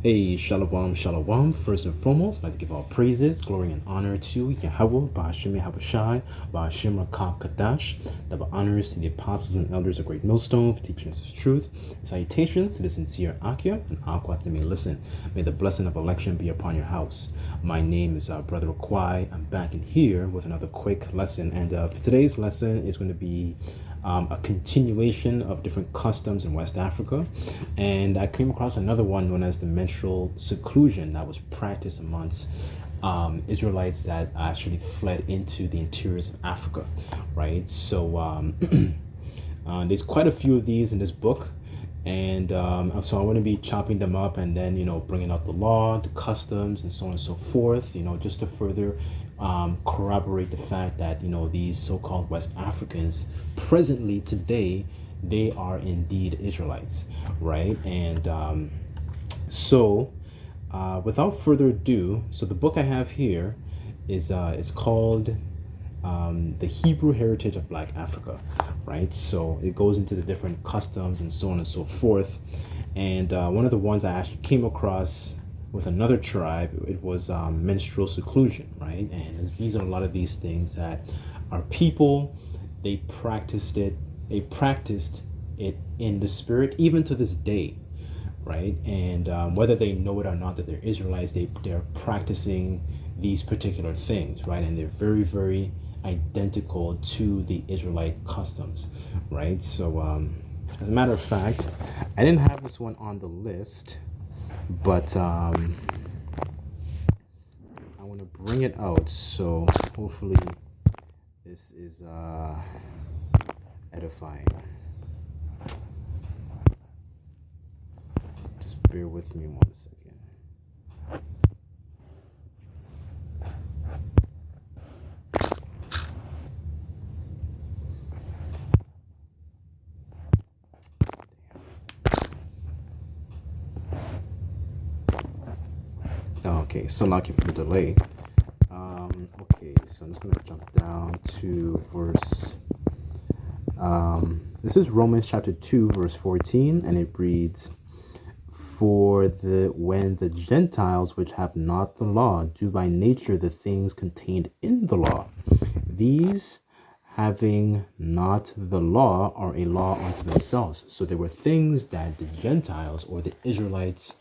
Hey, shalom, shalom. First and foremost, I'd like to give all praises, glory, and honor to Yahweh, Ba'ashim Yahushai, Ba'ashim Rakam Kadash, double honors to the apostles and elders of Great Millstone for teaching us His truth. Salutations to the sincere Akia and Aqua that may listen. May the blessing of election be upon your house. My name is Brother Kwai. I'm back in here with another quick lesson, and for today's lesson is going to be a continuation of different customs in West Africa. And I came across another one known as the menstrual seclusion that was practiced amongst Israelites that actually fled into the interiors of Africa, right? So there's quite a few of these in this book. And so I want to be chopping them up and then, bringing out the law, the customs, and so on and so forth, just to further corroborate the fact that, these so-called West Africans presently today, they are indeed Israelites, right? And without further ado, so the book I have here is called the Hebrew Heritage of Black Africa, right? So it goes into the different customs and so on and so forth. And one of the ones I actually came across with another tribe, it was menstrual seclusion, right? And these are a lot of these things that our people, they practiced it in the spirit, even to this day, right? And whether they know it or not that they're Israelites, they're practicing these particular things, right? And they're very, very identical to the Israelite customs, right? So as a matter of fact, I didn't have this one on the list, but I want to bring it out, so hopefully this is edifying. Just bear with me 1 second. Okay, so lucky for the delay. Okay, so I'm just going to jump down to verse. This is Romans chapter 2, verse 14, and it reads, "For when the Gentiles which have not the law do by nature the things contained in the law, these having not the law are a law unto themselves." So there were things that the Gentiles or the Israelites,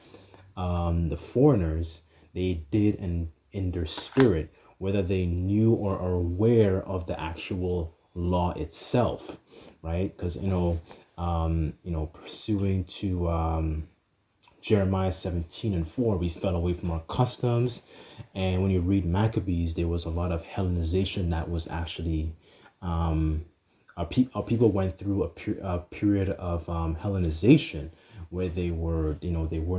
the foreigners, they did in their spirit, whether they knew or are aware of the actual law itself, right? Because pursuing to Jeremiah 17:4, we fell away from our customs. And when you read Maccabees, there was a lot of Hellenization that was actually our people went through a period of Hellenization, where they were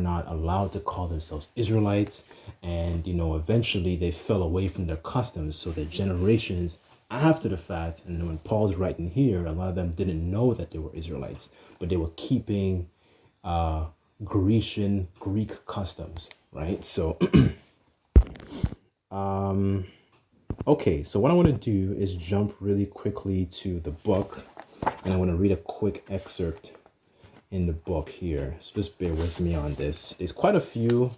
not allowed to call themselves Israelites, and eventually they fell away from their customs. So the generations after the fact, and when Paul's writing here, a lot of them didn't know that they were Israelites, but they were keeping Greek customs, right? So okay, so what I want to do is jump really quickly to the book, and I want to read a quick excerpt in the book here. So just bear with me on this. There's quite a few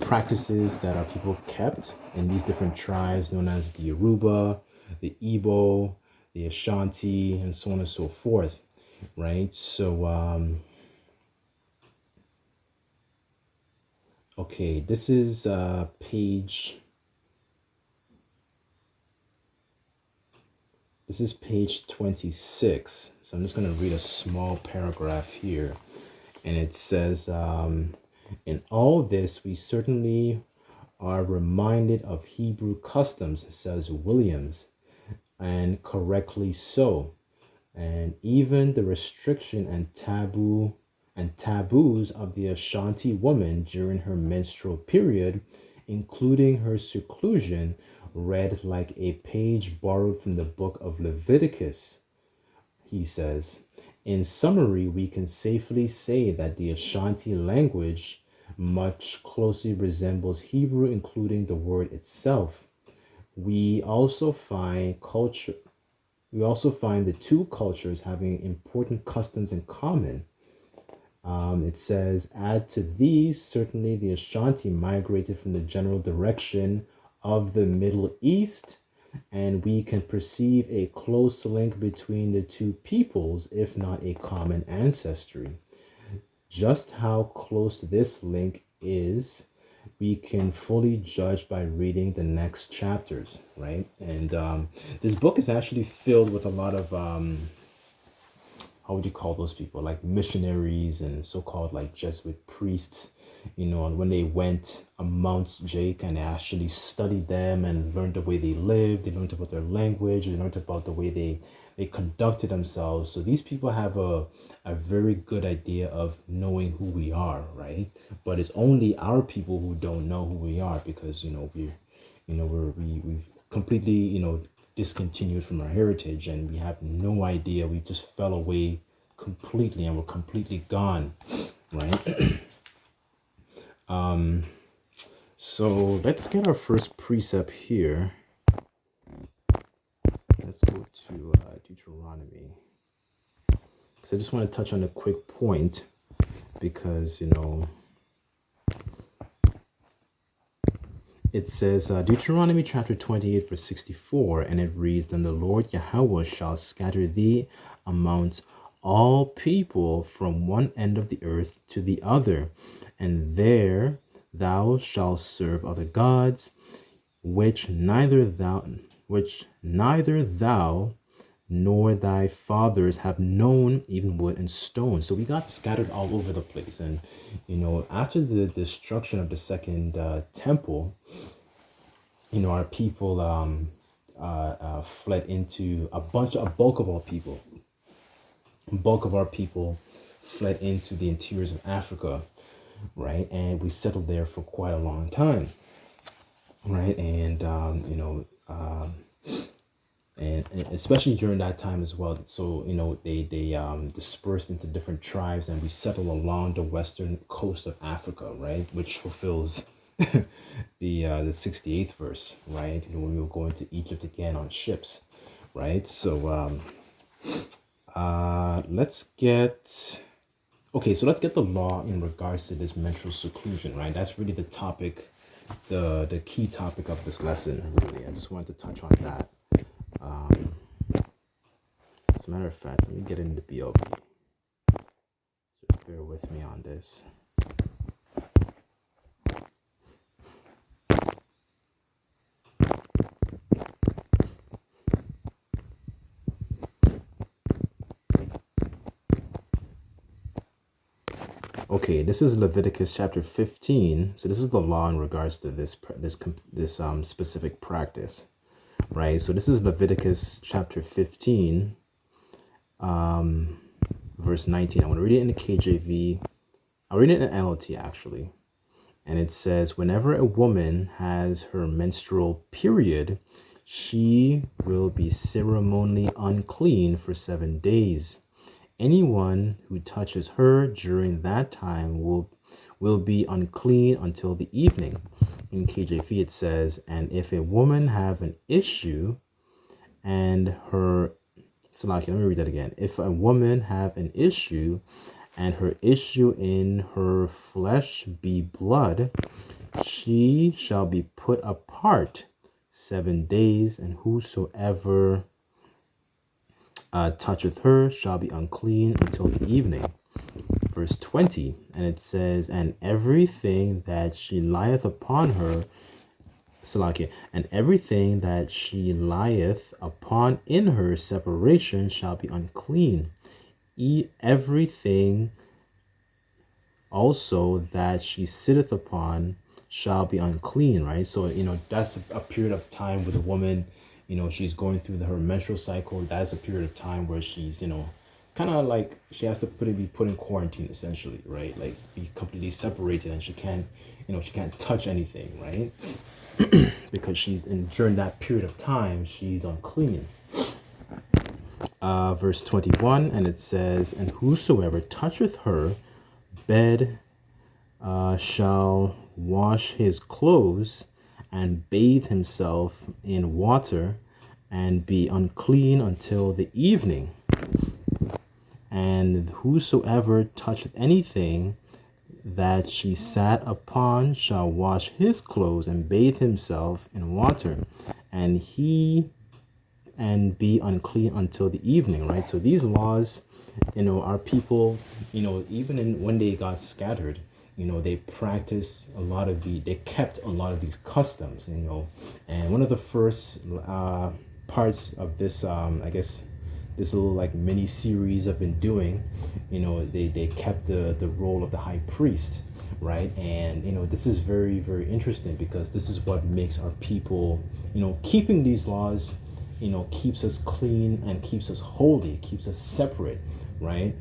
practices that our people kept in these different tribes known as the Yoruba, the Igbo, the Ashanti, and so on and so forth, right? So okay, this is page 26. So I'm just going to read a small paragraph here. And it says, "In all this, we certainly are reminded of Hebrew customs," says Williams, "and correctly so. And even the restriction and taboos of the Ashanti woman during her menstrual period, including her seclusion, read like a page borrowed from the book of Leviticus," he says. "In summary, we can safely say that the Ashanti language much closely resembles Hebrew, including the word itself. We also find the two cultures having important customs in common. It says, add to these, certainly the Ashanti migrated from the general direction of the Middle East, and we can perceive a close link between the two peoples, if not a common ancestry. Just how close this link is, we can fully judge by reading the next chapters, right? And this book is actually filled with a lot of how would you call those people, like missionaries and so-called like Jesuit priests, and when they went amongst Jake and they actually studied them and learned the way they lived, they learned about their language, they learned about the way they conducted themselves. So these people have a very good idea of knowing who we are, right? But it's only our people who don't know who we are, because we've completely discontinued from our heritage, and we have no idea. We just fell away completely, and we're completely gone, right? So let's get our first precept here. Let's go to Deuteronomy, because I just want to touch on a quick point, because it says Deuteronomy chapter 28 verse 64, and it reads, "Then the Lord Yahweh shall scatter thee amongst all people from one end of the earth to the other, and there thou shalt serve other gods, which neither thou nor thy fathers have known, even wood and stone." So we got scattered all over the place. And after the destruction of the second temple, our people fled into a bulk of our people fled into the interiors of Africa, right? And we settled there for quite a long time, right? And and especially during that time as well. So they dispersed into different tribes, and we settled along the western coast of Africa, right? Which fulfills the 68th verse, right? When we were going to Egypt again on ships, right? So let's get the law in regards to this menstrual seclusion, right? That's really the topic, the key topic of this lesson. Really, I just wanted to touch on that. As a matter of fact, let me get into BLB. Just bear with me on this. Okay, this is Leviticus chapter 15. So this is the law in regards to this specific practice, right? So this is Leviticus chapter 15, verse 19. I want to read it in the KJV. I'll read it in NLT actually. And it says, "Whenever a woman has her menstrual period, she will be ceremonially unclean for 7 days. Anyone who touches her during that time will be unclean until the evening." In KJV it says, "And if a woman have an issue and her..." Let me read that again. "If a woman have an issue and her issue in her flesh be blood, she shall be put apart 7 days, and whosoever toucheth her shall be unclean until the evening." Verse 20, and it says, "And everything that she lieth upon her," "and everything that she lieth upon in her separation shall be unclean. Everything also that she sitteth upon shall be unclean," right? So, that's a period of time where the woman, she's going through her menstrual cycle. That's a period of time where she's, kind of like she has to be put in quarantine essentially, right? Like be completely separated, and she can't touch anything, right? Because during that period of time, she's unclean. Verse 21, and it says, "And whosoever toucheth her bed shall wash his clothes and bathe himself in water and be unclean until the evening. And whosoever toucheth anything that she sat upon shall wash his clothes and bathe himself in water, and he and be unclean until the evening, right? So these laws, our people, even when they got scattered, they practiced a lot of they kept a lot of these customs, and one of the first parts of this, I guess, this little like mini series I've been doing, they kept the role of the high priest, right? And this is very, very interesting, because this is what makes our people, keeping these laws, keeps us clean and keeps us holy, keeps us separate, right?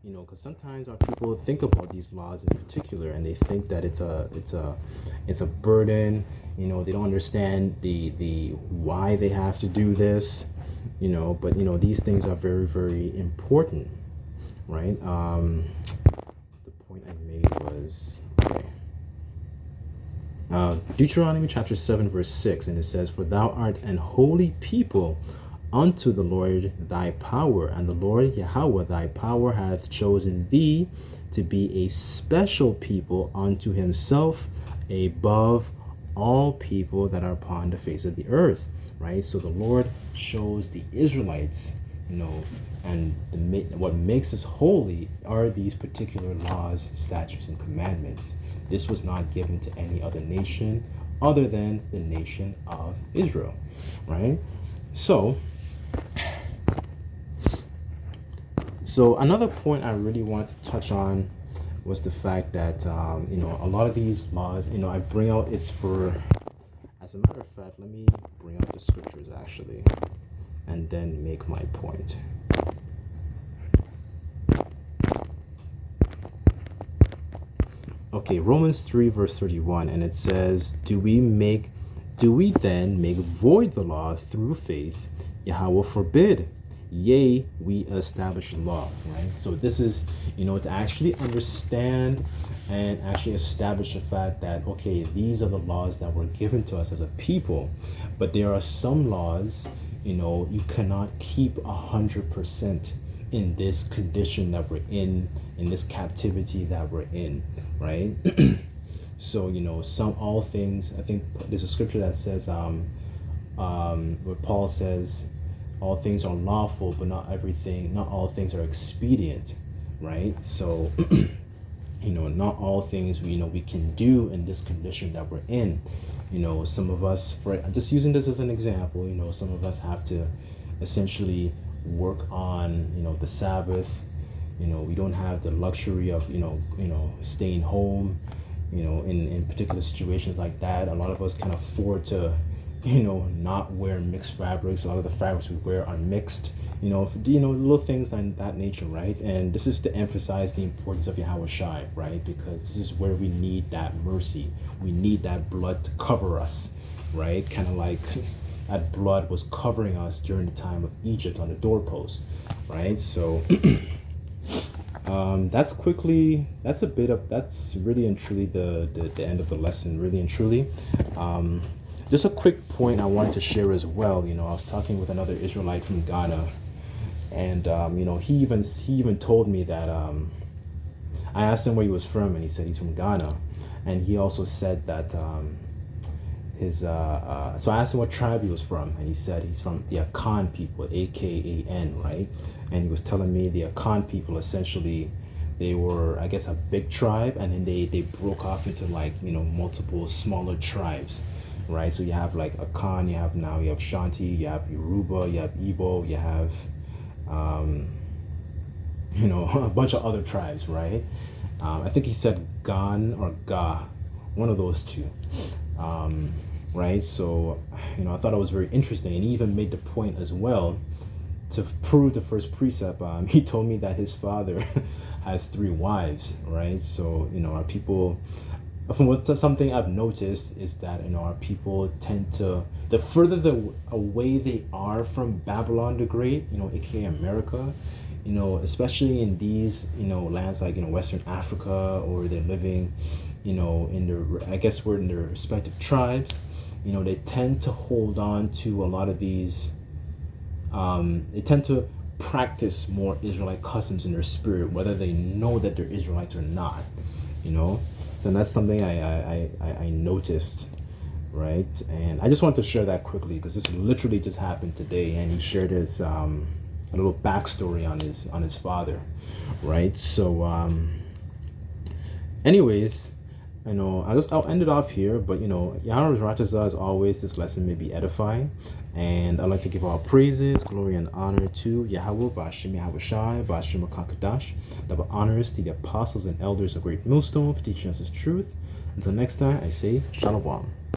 Because sometimes our people think about these laws in particular, and they think that it's a burden. They don't understand the why they have to do this. But these things are very, very important, right? The point I made was, okay. Deuteronomy chapter 7 verse 6, and it says, "For thou art an holy people unto the Lord thy power, and the Lord Yahweh thy power hath chosen thee to be a special people unto himself, above all people that are upon the face of the earth." Right? So the Lord chose the Israelites, and what makes us holy are these particular laws, statutes, and commandments. This was not given to any other nation other than the nation of Israel, right? So another point I really wanted to touch on was the fact that, a lot of these laws, I bring out, it's for, as a matter of fact, let me bring out the scriptures actually, and then make my point. Okay, Romans 3 verse 31, and it says, Do we then make void the law through faith? Yahweh forbid. Yea, we establish law, right? So this is, to actually understand and actually establish the fact that, okay, these are the laws that were given to us as a people, but there are some laws, you cannot keep 100% in this condition that we're in this captivity that we're in, right? So, all things, I think there's a scripture that says, where Paul says, all things are lawful, but not all things are expedient, right? So, not all things we can do in this condition that we're in. Some of us, for just using this as an example, some of us have to essentially work on, the Sabbath. We don't have the luxury of, staying home, in particular situations like that. A lot of us can afford to, not wear mixed fabrics. A lot of the fabrics we wear are mixed, little things like that nature, right? And this is to emphasize the importance of Yahweh Shai, right? Because this is where we need that mercy. We need that blood to cover us, right? Kind of like that blood was covering us during the time of Egypt on the doorpost, right? So that's really and truly the end of the lesson, really and truly. Just a quick point I wanted to share as well. I was talking with another Israelite from Ghana, and he even told me that, I asked him where he was from, and he said he's from Ghana, and he also said that so I asked him what tribe he was from, and he said he's from the Akan people, Akan, right? And he was telling me the Akan people, essentially, they were, I guess, a big tribe, and then they broke off into multiple smaller tribes, right? So you have like Akan, you have Shanti, you have Yoruba, you have Igbo, you have a bunch of other tribes, right? I think he said Gan or Ga, one of those two. Right? So, I thought it was very interesting, and he even made the point as well to prove the first precept. He told me that his father has 3 wives, right? So, our people, something I've noticed is that, our people tend to, the further away they are from Babylon the Great, aka America, especially in these, lands like, Western Africa, or they're living, I guess we're in their respective tribes, they tend to hold on to a lot of these, they tend to practice more Israelite customs in their spirit, whether they know that they're Israelites or not. You know, so that's something I noticed, right? And I just wanted to share that quickly because this literally just happened today, and he shared his a little backstory on his father, right? So anyways, I'll end it off here, but Yahweh's righteous as always, this lesson may be edifying, and I'd like to give all praises, glory, and honor to Yahweh, Ba'ashem Yahweh Shai, Ba'ashem Kakadash, double honors to the apostles and elders of Great Millstone for teaching us his truth. Until next time, I say Shalom.